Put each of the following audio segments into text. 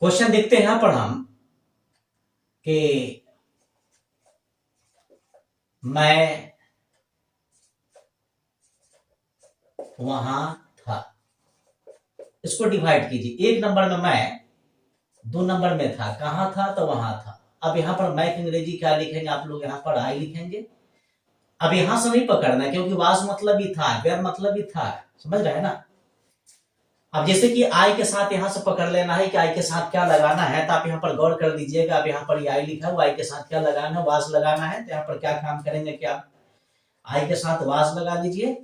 Question देखते हैं यहां पर हम कि मैं वहां था। इसको डिवाइड कीजिए। एक नंबर में मैं, दो नंबर में था, कहां था तो वहां था। अब यहां पर मैं की अंग्रेजी क्या लिखेंगे आप लोग? यहां पर आई लिखेंगे। अब यहां से नहीं पकड़ना क्योंकि वाज मतलब ही था, वेयर मतलब ही था, समझ रहे हैं ना। अब जैसे कि आई के साथ यहां से पकड़ लेना है कि आई के साथ क्या लगाना है, तो आप यहाँ पर गौर कर लीजिएगा। अब यहाँ पर आई लिखा हुआ, आई के साथ क्या लगाना है? वाज लगाना है। तो यहाँ पर क्या काम करेंगे कि आप आई के साथ वाज लगा दीजिए।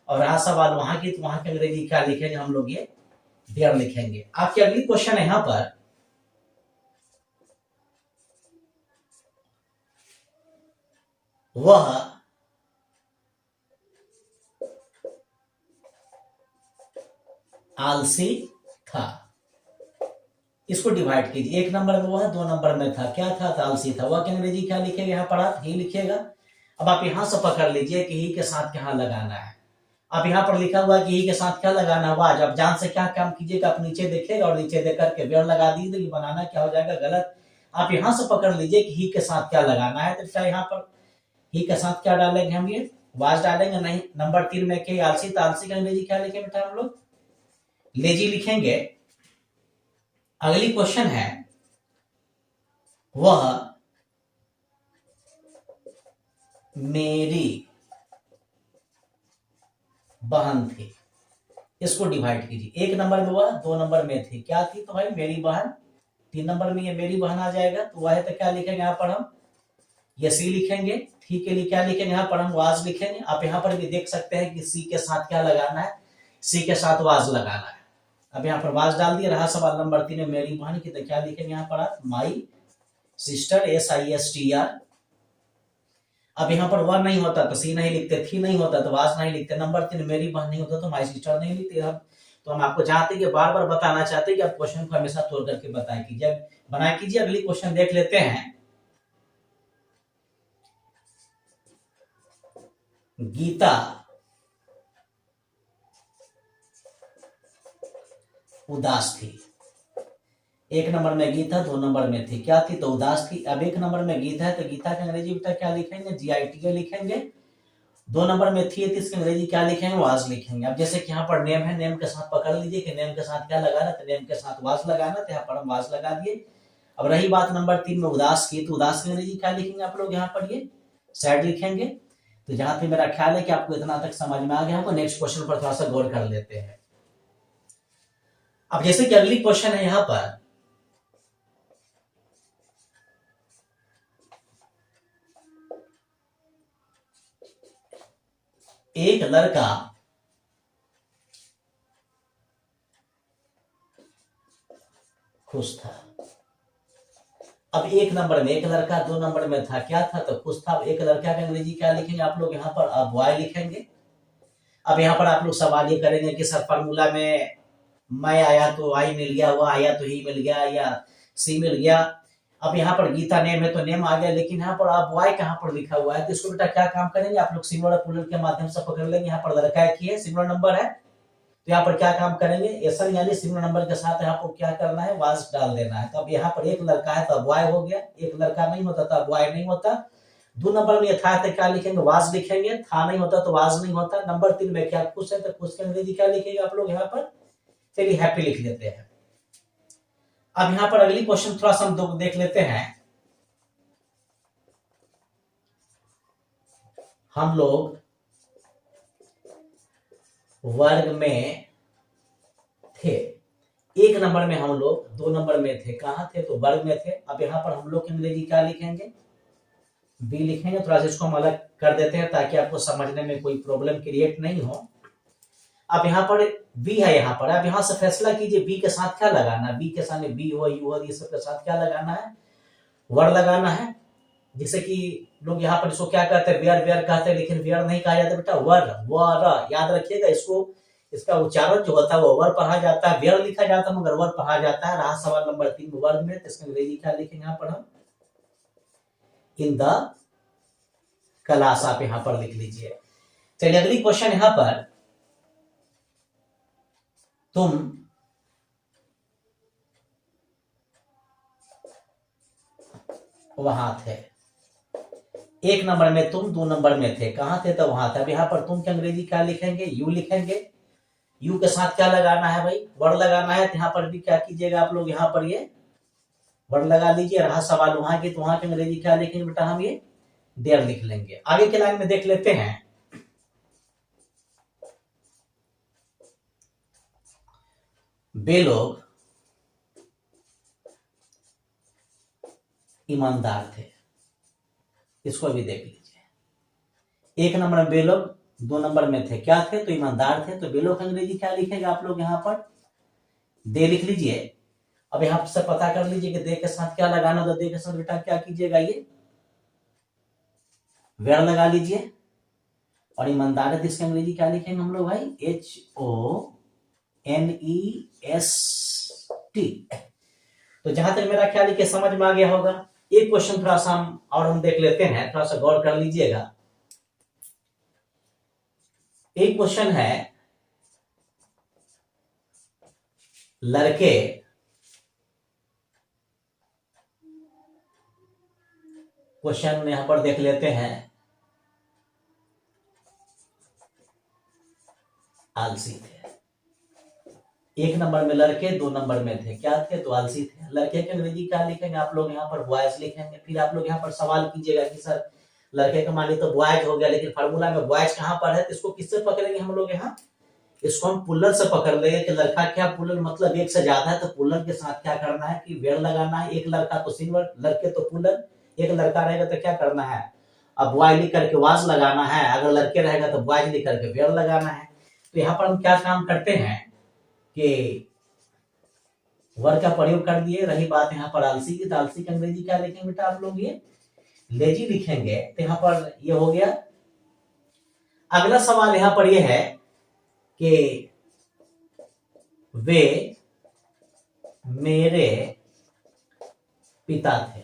और रहा सवाल वहां की, तो वहां की अंग्रेजी क्या लिखेंगे हम लोग? ये देयर लिखेंगे। आपकी अगली क्वेश्चन है यहां पर, वह आलसी था। इसको डिवाइड कीजिए। एक नंबर में वह, दो नंबर में था, क्या था? आलसी था। वह की अंग्रेजी क्या लिखेगा? यहाँ पर आप ही लिखिएगा। अब आप यहां से पकड़ लीजिए कि ही के साथ क्या लगाना है। अब यहाँ पर लिखा हुआ है कि ही के साथ क्या लगाना है? वाज। अब जान से क्या काम कीजिएगा, आप नीचे देखिएगा और नीचे देख करके वेयर लगा दीजिए। बनाना क्या हो जाएगा? गलत। आप यहां से पकड़ लीजिए कि ही के साथ क्या लगाना है। तो क्या यहाँ पर ही के साथ क्या डालेंगे हम? ये वाज डालेंगे नहीं। नंबर 3 में के आलसी, तो आलसी का अंग्रेजी क्या लिखेंगे बेटा हम लोग? लेजी लिखेंगे। अगली क्वेश्चन है, वह मेरी बहन थी। इसको डिवाइड कीजिए। एक नंबर में वह, दो नंबर में थी, क्या थी? तो भाई मेरी बहन। तीन नंबर में ये मेरी बहन आ जाएगा। तो वह तो क्या लिखेंगे यहाँ पर हम? ये सी लिखेंगे। थी के लिए क्या लिखेंगे? यहाँ पर हम वाज लिखेंगे। आप यहाँ पर भी देख सकते हैं कि सी के साथ क्या लगाना है? सी के साथ वाज लगाना है। अब यहाँ पर वाज डाल दिया। रहा सवाल नंबर 3 में मेरी बहन की, तो क्या लिखेंगे यहाँ पर आप? My sister, SISTR। अब यहाँ पर वह नहीं होता तो सी नहीं लिखते, थी नहीं होता तो वाज नहीं लिखते, नंबर 3 मेरी बहन नहीं होता तो माई सिस्टर नहीं लिखते। हम तो हम आपको चाहते कि बार बार बताना चाहते कि आप क्वेश्चन को हमेशा तोड़ करके बताए कीजिए। बनाए कीजिए। अगली क्वेश्चन देख लेते हैं। गीता उदास थी। एक नंबर में गीता, दो नंबर में थी, क्या थी? तो उदास थी। अब एक नंबर में गीता है तो गीता का अंग्रेजी बेटा क्या लिखेंगे? GITA लिखेंगे। दो नंबर में थी तो इसकी अंग्रेजी क्या लिखेंगे? वाज लिखेंगे। अब जैसे कि यहाँ पर नेम है, नेम के साथ पकड़ लीजिए कि नेम के साथ क्या लगाना, तो नेम के साथ वाज लगाना, तो यहाँ पर हम वाज लगा दिए। अब रही बात नंबर 3 में उदास की, तो उदास की अंग्रेजी क्या लिखेंगे आप लोग? यहाँ पर ये सैड लिखेंगे। तो जहां तक मेरा ख्याल है कि आपको इतना तक समझ में आ गया होगा। नेक्स्ट क्वेश्चन पर थोड़ा सा गौर कर लेते हैं। अब जैसे कि अगली क्वेश्चन है यहाँ पर, एक लड़का खुश था। अब एक नंबर में एक लड़का, दो नंबर में था, क्या था? तो खुश था। एक लड़का का अंग्रेजी क्या लिखेंगे आप लोग? यहाँ पर अब बॉय लिखेंगे। अब यहाँ पर आप लोग सवाल ये करेंगे कि सर फॉर्मूला में मैं आया तो आई मिल गया, वो आया तो ही मिल गया, या सी मिल गया। अब यहाँ पर गीता नेम है तो नेम आ गया, लेकिन यहाँ पर आप वाई कहाँ पर लिखा हुआ है? तो इसको बेटा क्या काम करेंगे आप लोग? सिंगुलर प्लूरल के माध्यम से पकड़ लेंगे। यहाँ पर लड़का एक ही है, सिंगुलर नंबर है, तो यहाँ पर क्या काम करेंगे? एसएन यानी सिंगुलर नंबर के साथ यहाँ पर क्या करना है? वाज डाल देना है। तो अब यहाँ पर एक लड़का है तो बॉय हो गया। एक लड़का नहीं होता तो बॉय नहीं होता। दो नंबर में था तो क्या लिखेंगे? वाज लिखेंगे। था नहीं होता तो वाज नहीं होता। नंबर 3 में क्या खुश है तो खुश की अंग्रेजी क्या लिखेंगे आप लोग? यहाँ पर चलिए हैप्पी लिख लेते हैं। अब यहाँ पर अगली क्वेश्चन थोड़ा सा हम देख लेते हैं। हम लोग वर्ग में थे। एक नंबर में हम लोग, दो नंबर में थे, कहां थे? तो वर्ग में थे। अब यहाँ पर हम लोग की अंग्रेजी क्या लिखेंगे? बी लिखेंगे। थोड़ा सा इसको हम अलग कर देते हैं ताकि आपको समझने में कोई प्रॉब्लम क्रिएट नहीं हो। अब यहाँ पर बी है, यहाँ पर अब यहाँ से फैसला कीजिए बी के साथ क्या लगाना है। बी के सामने बी हो, यू हो, ये सब के साथ क्या लगाना है? वर लगाना है। जैसे कि लोग यहाँ पर इसको क्या कहते हैं? वेयर, वेयर कहते हैं, लेकिन वेयर नहीं कहा जाता बेटा, वर, वर। याद रखिएगा इसको। इसका उच्चारण जो होता है वो वर पढ़ा जाता है, वेयर लिखा जाता है मगर वर पढ़ा जाता है। रहा सवाल नंबर 3 वर्ग में, तो इसका अंग्रेजी क्या लिखेंगे यहाँ पर हम? In the class. आप यहाँ पर लिख लीजिए। चलिए अगली क्वेश्चन यहाँ पर, तुम वहां थे। एक नंबर में तुम, 2 नंबर में थे, कहां थे तो वहां थे। अब यहाँ पर तुम के अंग्रेजी क्या लिखेंगे, यू लिखेंगे। यू के साथ क्या लगाना है भाई, वर्ड लगाना है। तो यहाँ पर भी क्या कीजिएगा आप लोग, यहाँ पर ये वर्ड लगा लीजिए। रहा सवाल वहां की, तो वहां के अंग्रेजी क्या लिखेंगे बेटा, हम ये देयर लिख लेंगे। आगे के लाइन में देख लेते हैं। वे लोग ईमानदार थे, इसको भी देख लीजिए। एक नंबर में वे लोग, 2 नंबर में थे, क्या थे तो ईमानदार थे। तो वे लोग अंग्रेजी क्या लिखेंगे आप लोग, यहाँ पर दे लिख लीजिए। अब यहां से पता कर लीजिए कि दे के साथ क्या लगाना। तो दे के साथ बेटा क्या कीजिएगा, ये वेयर लगा लीजिए। और ईमानदार है, इसके अंग्रेजी क्या लिखेंगे हम लोग भाई, HONEST। तो जहां तक मेरा ख्याल है कि समझ में आ गया होगा। एक क्वेश्चन थोड़ा सा हम देख लेते हैं, थोड़ा सा गौर कर लीजिएगा। एक क्वेश्चन है, लड़के क्वेश्चन यहां पर देख लेते हैं। आलसी थे। एक नंबर में लड़के, 2 नंबर में थे, क्या थे तो आलसी थे। लड़के के अंग्रेजी क्या लिखेंगे आप लोग, यहाँ पर बॉयज लिखेंगे। फिर आप लोग यहाँ पर सवाल कीजिएगा कि सर लड़के का मान ली तो बॉयज हो गया, लेकिन फार्मूला में बॉयज कहाँ पर है, तो इसको किससे पकड़ेंगे हम लोग, यहाँ इसको हम पुल्लर से पकड़ लेंगे। कि लड़का क्या, पुल्लर मतलब एक से ज्यादा है, तो पुल्लर के साथ क्या करना है कि वेयर लगाना है। एक लड़का तो सिंगल, लड़के तो पुल्लर, एक लड़का रहेगा तो क्या करना है, अब बॉय लिख करके वाज लगाना है। अगर लड़के रहेगा तो बॉयज लिख करके वेयर लगाना है। तो यहाँ पर हम क्या काम करते हैं कि वर्ड का प्रयोग कर दिए। रही बात यहाँ पर आलसी की, तो आलसी की अंग्रेजी क्या लिखेंगे बेटा आप लोग, ये लेजी लिखेंगे। तो यहाँ पर ये हो गया। अगला सवाल यहाँ पर ये है कि वे मेरे पिता थे।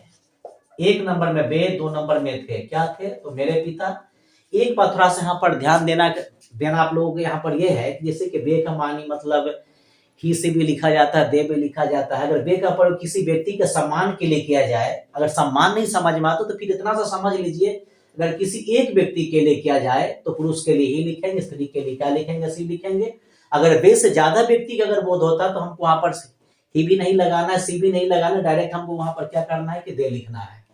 एक नंबर में वे, 2 नंबर में थे, क्या थे तो मेरे पिता। एक बात थोड़ा सा यहाँ पर ध्यान देना आप लोगों को यहाँ पर यह है कि जैसे कि वे का मानी मतलब ही से भी लिखा जाता है, दे भी लिखा जाता है। अगर वे का प्रयोग किसी व्यक्ति के सम्मान के लिए किया जाए, अगर सम्मान नहीं समझ में आता तो फिर इतना सा समझ लीजिए, अगर किसी एक व्यक्ति के लिए किया जाए तो पुरुष के लिए ही लिखेंगे, स्त्री के लिए क्या लिखेंगे, सी लिखेंगे। अगर वे से ज्यादा व्यक्ति का अगर बोध होता तो हमको वहां पर ही भी नहीं लगाना है, सी भी नहीं लगाना, डायरेक्ट हमको वहां पर क्या करना है कि दे लिखना है।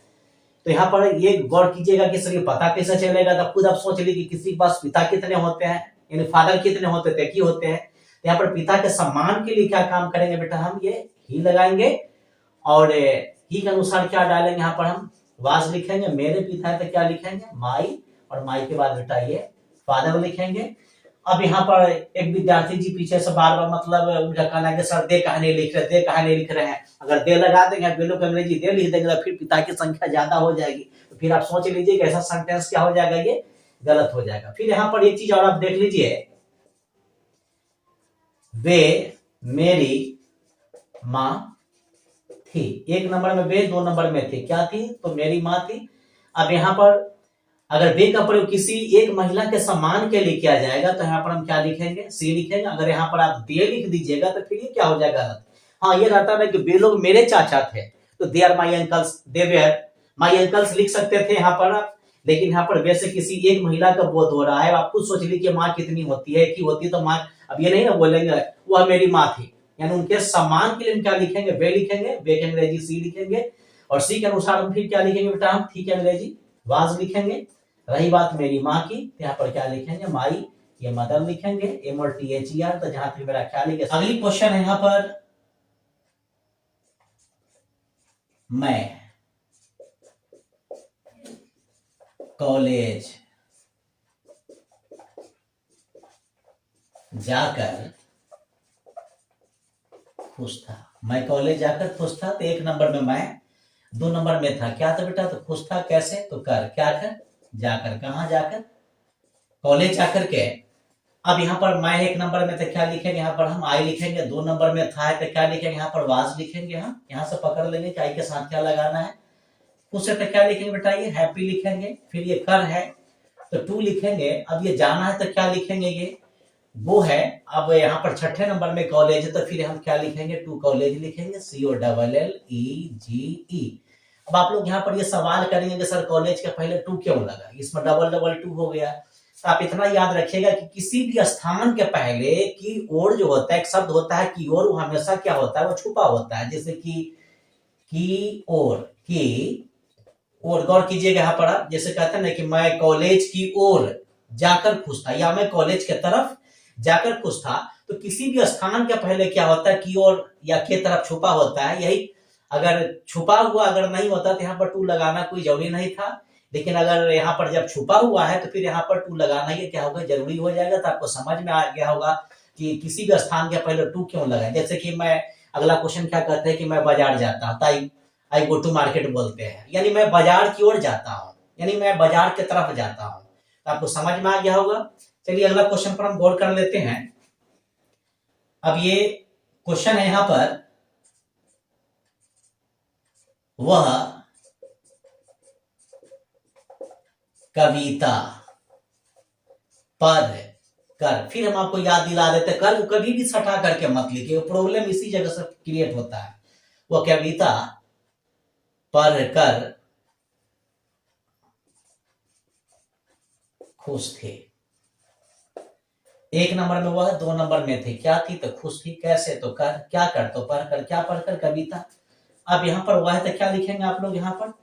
तो यहाँ पर ये गौर कीजिएगा कि सर ये पता कैसे चलेगा। तब खुद आप सोच लीजिए कि किसी के पास पिता कितने होते हैं, यानी फादर कितने होते थे, की होते हैं। तो यहाँ पर पिता के सम्मान के लिए क्या काम करेंगे बेटा, हम ये ही लगाएंगे। और ही के अनुसार क्या डालेंगे, यहाँ पर हम वाज लिखेंगे। मेरे पिता है तो क्या लिखेंगे, माई, और माई के बाद बेटा ये फादर लिखेंगे। अब यहाँ पर एक विद्यार्थी जी पीछे से बार बार मतलब उनका कहना है कि सर दे कहानी लिख रहे, दे कहानी लिख रहे हैं। अगर दे लगा देंगे, वे लोग अंग्रेजी दे लिख देंगे, तो फिर पिता की संख्या ज्यादा हो जाएगी। तो फिर आप सोच लीजिए कि ऐसा सेंटेंस क्या हो जाएगा, ये गलत हो जाएगा। फिर यहाँ पर एक चीज और आप देख लीजिए, वे मेरी माँ थी। एक नंबर में वे, 2 नंबर में थी, क्या थी तो मेरी माँ थी। अब यहाँ पर अगर वे का प्रयोग किसी एक महिला के सम्मान के लिए किया जाएगा तो यहाँ पर हम क्या लिखेंगे, सी लिखेंगे। अगर यहाँ पर आप दे लिख दीजिएगा तो फिर ये क्या हो जाएगा, गलत। हाँ, ये रहता है कि वे लोग मेरे चाचा थे, तो they are my uncles, they were my uncles लिख सकते थे यहाँ पर आप। लेकिन यहाँ पर वैसे किसी एक महिला का बोध हो रहा है। आप खुद सोच लीजिए माँ कितनी होती है, की होती है तो माँ, अब ये नहीं ना बोलेंगे वह मेरी माँ थी, यानी उनके सम्मान के लिए हम क्या लिखेंगे, वे लिखेंगे। वे के अंग्रेजी सी लिखेंगे, और सी के अनुसार हम फिर क्या लिखेंगे बेटा, हम थी के अंग्रेजी वाज लिखेंगे। रही बात मेरी माँ की, यहाँ पर क्या लिखेंगे, माई, ये मदर लिखेंगे, MOTHER। तो जहां तक मेरा ख्याल है। अगली क्वेश्चन है यहाँ पर, मैं कॉलेज जाकर खुश था। मैं कॉलेज जाकर खुश था। तो एक नंबर में मैं, 2 नंबर में था, क्या था बेटा तो खुश था। कैसे तो कर, क्या कर, जाकर, कहां जाकर, कॉलेज जाकर के। अब यहाँ पर मैं एक नंबर में था, क्या लिखेंगे यहाँ पर हम आई लिखेंगे। 2 नंबर में था तो क्या लिखेंगे यहाँ पर वाज लिखेंगे। हम यहाँ से पकड़ लेंगे कि आई के साथ क्या लगाना है। खुश है तो क्या लिखेंगे बेटा, ये हैप्पी लिखेंगे। फिर ये कर है तो टू लिखेंगे। अब ये जाना है तो क्या लिखेंगे, ये वो है। अब यहाँ पर 6ठे नंबर में कॉलेज है तो फिर हम क्या लिखेंगे, टू कॉलेज लिखेंगे, COLLEGE। अब आप लोग यहाँ पर ये सवाल करेंगे कि सर कॉलेज के पहले टू क्यों लगा, इसमें डबल डबल टू हो गया। तो आप इतना याद रखिएगा कि किसी भी स्थान के पहले की ओर जो होता है, एक शब्द होता है की ओर, वो हमेशा क्या होता है, वो छुपा होता है। जैसे की ओर, की ओर, गौर कीजिएगा यहाँ पर आप, जैसे कहते हैं ना कि मैं कॉलेज की ओर जाकर खुश था, या मैं कॉलेज के तरफ जाकर खुश था। तो किसी भी स्थान के पहले क्या होता है, की ओर या के तरफ छुपा होता है। यही अगर छुपा हुआ अगर नहीं होता तो यहाँ पर टू लगाना कोई जरूरी नहीं था, लेकिन अगर यहाँ पर जब छुपा हुआ है तो फिर यहाँ पर टू लगाना ये क्या होगा, जरूरी हो जाएगा। तो आपको समझ में आ गया होगा कि किसी भी स्थान के पहले टू क्यों लगाए। जैसे कि मैं, अगला क्वेश्चन क्या कहते हैं कि मैं बाजार जाता हूँ, आई गो टू मार्केट बोलते हैं, यानी मैं बाजार की ओर जाता हूँ, यानी मैं बाजार की तरफ जाता हूँ। तो आपको समझ में आ गया होगा। चलिए अगला क्वेश्चन पर हम गौर कर लेते हैं। अब ये क्वेश्चन है यहां पर, वह कविता पढ़ कर, फिर हम आपको याद दिला देते, कर को कभी भी सटा करके मत लिखिए, प्रॉब्लम इसी जगह से क्रिएट होता है। वह कविता पढ़ कर खुश थे। एक नंबर में वह, दो नंबर में थे, क्या थी तो खुश थी, कैसे तो कर, क्या कर तो पढ़कर, क्या पढ़कर कविता। अब यहाँ पर वह तो क्या लिखेंगे आप लोग, यहाँ पर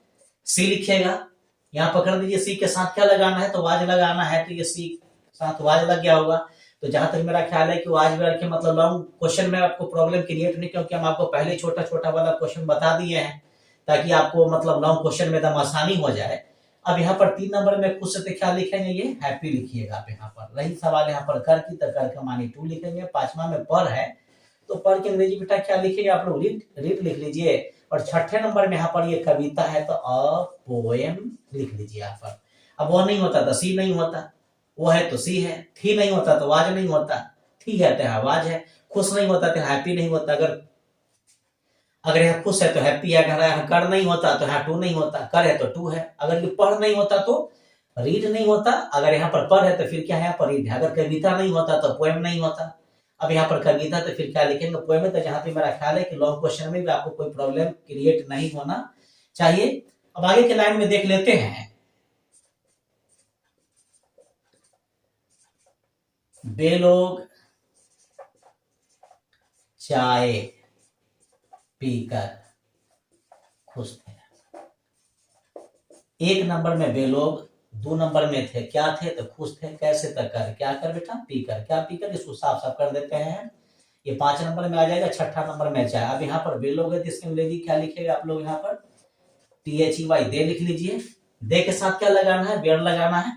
सी लिखिएगा। यहाँ पकड़ दीजिए, सी के साथ क्या लगाना है तो वाज लगाना है, तो ये सी साथ वाज लग गया होगा। तो जहां तक मेरा ख्याल है कि वाज वर्ड के मतलब लॉन्ग क्वेश्चन में आपको प्रॉब्लम क्रिएट नहीं, क्योंकि हम आपको पहले छोटा छोटा वाला क्वेश्चन बता दिए हैं, ताकि आपको मतलब लॉन्ग क्वेश्चन में एकदम आसानी हो जाए। अब यहाँ पर 3 नंबर में खुद से क्या लिखेंगे, ये हैप्पी लिखिएगा आप। यहाँ पर रही सवाल यहाँ पर कर की, तो कर का मानी टू लिखेंगे। 5वां में पर है, तो पर की अंग्रेजी बेटा क्या लिखेंगे आप लोग, रीड लिख लीजिए। और 6ठे नंबर में यहाँ पर ये कविता है, तो अ पोएम लिख लीजिए यहाँ पर। अब वो नहीं होता तो सी नहीं होता, वो है तो सी है, थी नहीं होता तो वाज नहीं होता, थी है तो यहाँ वाज है, खुश नहीं होता तो हैप्पी नहीं होता। अगर यहाँ खुश है तो हैप्पी है, अगर यहाँ कर नहीं होता तो यहाँ टू नहीं होता, कर है तो टू है। अगर ये पढ़ नहीं होता तो रीड नहीं होता, अगर यहाँ पर पर है तो फिर क्या है, पर रीड है। अगर कविता नहीं होता तो पोएम नहीं होता। अब यहाँ पर कविता तो फिर क्या लिखेंगे, पोएम। तो जहां पे मेरा ख्याल है कि लॉन्ग क्वेश्चन में भी आपको कोई प्रॉब्लम क्रिएट नहीं होना चाहिए। अब आगे के लाइन में देख लेते हैं। वे लोग चाय पीकर खुश थे। एक नंबर में वे लोग, 2 नंबर में थे, क्या थे तो खुश थे, कैसे तक कर, क्या कर बेटा, पीकर, क्या पीकर, इसको साफ साफ कर देते हैं। ये 5 नंबर में आ जाएगा। 6ठा नंबर में चाय। अब यहाँ पर वे लोग है, तो इसकी अंग्रेजी क्या लिखेगा आप लोग, यहाँ पर THEY दे लिख लीजिए। दे के साथ क्या लगाना है, वेयर लगाना है।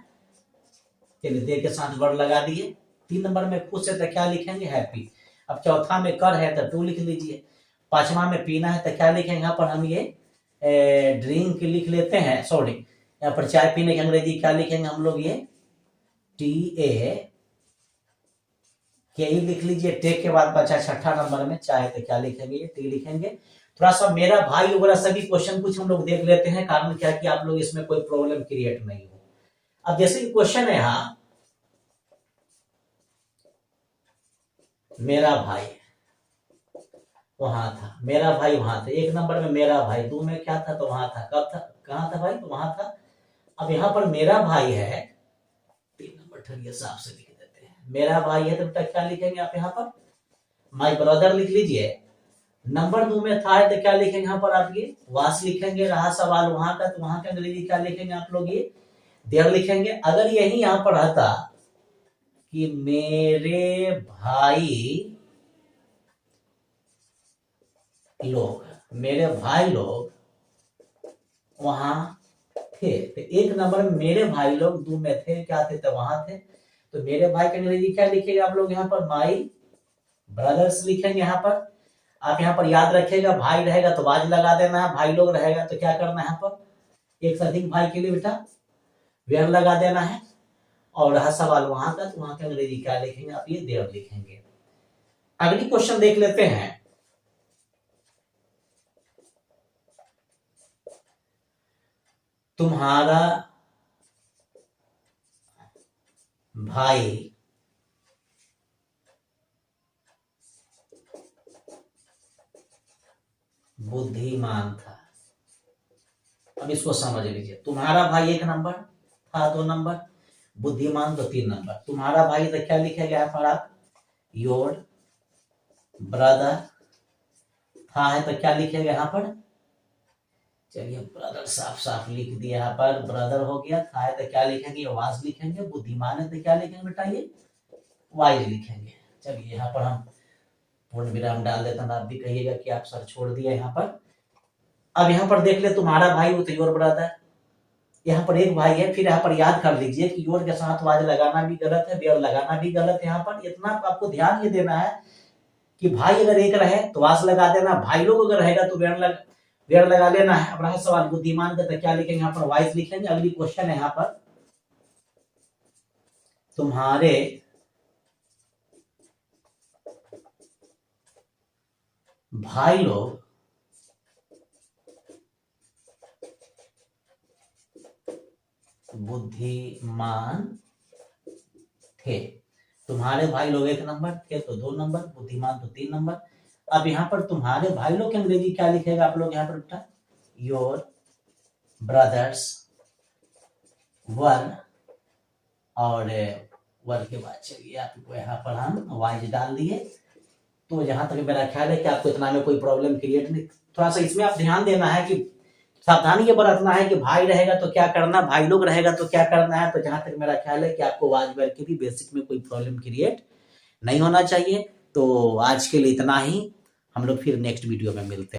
चलिए दे के साथ वर्ड लगा दिए। 3 नंबर में खुश है तो क्या लिखेंगे, हैप्पी। अब चौथा में कर है तो टू लिख लीजिए। 5वां में पीना है तो क्या लिखेंगे, यहाँ पर हम ये ड्रिंक लिख लेते हैं, सॉरी यहाँ पर चाय पीने की अंग्रेजी क्या लिखेंगे हम लोग, ये TA के ही लिख लीजिए। टेक के बाद बचा 6ठा नंबर में चाय, तो क्या लिखेंगे, ये टी लिखेंगे। थोड़ा सा मेरा भाई वगैरह सभी क्वेश्चन कुछ हम लोग देख लेते हैं, कारण क्या कि आप लोग इसमें कोई प्रॉब्लम क्रिएट नहीं हो। अब जैसे कि क्वेश्चन है यहाँ, मेरा भाई वहां था, मेरा भाई वहां था। 1 नंबर में मेरा भाई, 2 में क्या था तो वहां था, कब था, कहाँ था भाई, तो वहां था। अब यहाँ पर मेरा भाई है, 3 नंबर ठहरिए साफ से लिख देते हैं। मेरा भाई है तो बेटा क्या लिखेंगे आप यहाँ पर, माई ब्रदर लिख लीजिए। नंबर 2 में था तो क्या लिखेंगे यहाँ पर आप, ये वास लिखेंगे। रहा सवाल वहां का, तो वहां का अंग्रेजी क्या लिखेंगे आप लोग, ये देयर लिखेंगे। अगर यही यहाँ पर रहता कि मेरे भाई लोग, मेरे भाई लोग वहां थे, तो 1 नंबर में मेरे भाई लोग, 2 में थे, क्या थे तो वहां थे। तो मेरे भाई का अंग्रेजी क्या लिखेंगे आप लोग, यहाँ पर माई ब्रदर्स लिखेंगे। यहाँ पर आप यहाँ पर याद रखिएगा, भाई रहेगा तो वाज लगा देना है, भाई लोग रहेगा तो क्या करना है, यहाँ पर एक से अधिक भाई के लिए बेटा वेयर लगा देना है। और रहा सवाल वहां का, तो वहां का अंग्रेजी क्या लिखेंगे आप, ये देयर लिखेंगे। अगली क्वेश्चन देख लेते हैं। तुम्हारा भाई बुद्धिमान था। अब इसको समझ लीजिए, तुम्हारा भाई 1 नंबर था, 2 नंबर, बुद्धिमान तो 3 नंबर। तुम्हारा भाई तो क्या लिखेगा यहाँ पर आप, योर ब्रदर था है तो क्या लिखेगा यहाँ पर, चलिए ब्रदर साफ साफ लिख दिया यहाँ पर, ब्रदर हो गया, था है तो क्या लिखेंगे, वाज लिखेंगे, बुद्धिमान है तो क्या लिखेंगे बेटा, ये वाइज लिखेंगे। चलिए यहाँ पर हम पूर्ण विराम डाल देते हैं, आप भी कहिएगा कि आप सर छोड़ दिया यहाँ पर। अब यहाँ पर देख ले, तुम्हारा भाई वो तो योर ब्रदर, यहाँ पर एक भाई है, फिर यहाँ पर याद कर लीजिए कि योर के साथ वाज लगाना भी गलत है, वेयर लगाना भी गलत है। यहाँ पर इतना आपको ध्यान ये देना है कि भाई अगर एक रहे तो वास लगा देना, भाई लोग अगर रहेगा तो वेयर लगा लेना है। अब रहा सवाल बुद्धिमान का, तो क्या लिखेंगे यहाँ पर, वाइज लिखेंगे। अगली क्वेश्चन है यहाँ पर, तुम्हारे भाई लोग बुद्धिमान थे। तुम्हारे भाई लोग 1 नंबर थे तो 2 नंबर, बुद्धिमान तो 3 नंबर। अब यहाँ पर तुम्हारे भाई लोग की अंग्रेजी क्या लिखेगा आप लोग यहाँ पर बेटा, योर ब्रदर्स वर, और वर के बाद चलिए आपको यहाँ पर हम वाइज डाल दिए। तो जहां तक मेरा ख्याल है कि आपको इतना में कोई प्रॉब्लम क्रिएट नहीं, थोड़ा सा इसमें आप ध्यान देना है कि सावधानी ये बरतना है कि भाई रहेगा तो क्या करना, भाई लोग रहेगा तो क्या करना है। तो जहां तक मेरा ख्याल है कि आपको वाज वेयर के भी बेसिक में कोई प्रॉब्लम क्रिएट नहीं होना चाहिए। तो आज के लिए इतना ही, हम लोग फिर नेक्स्ट वीडियो में मिलते हैं।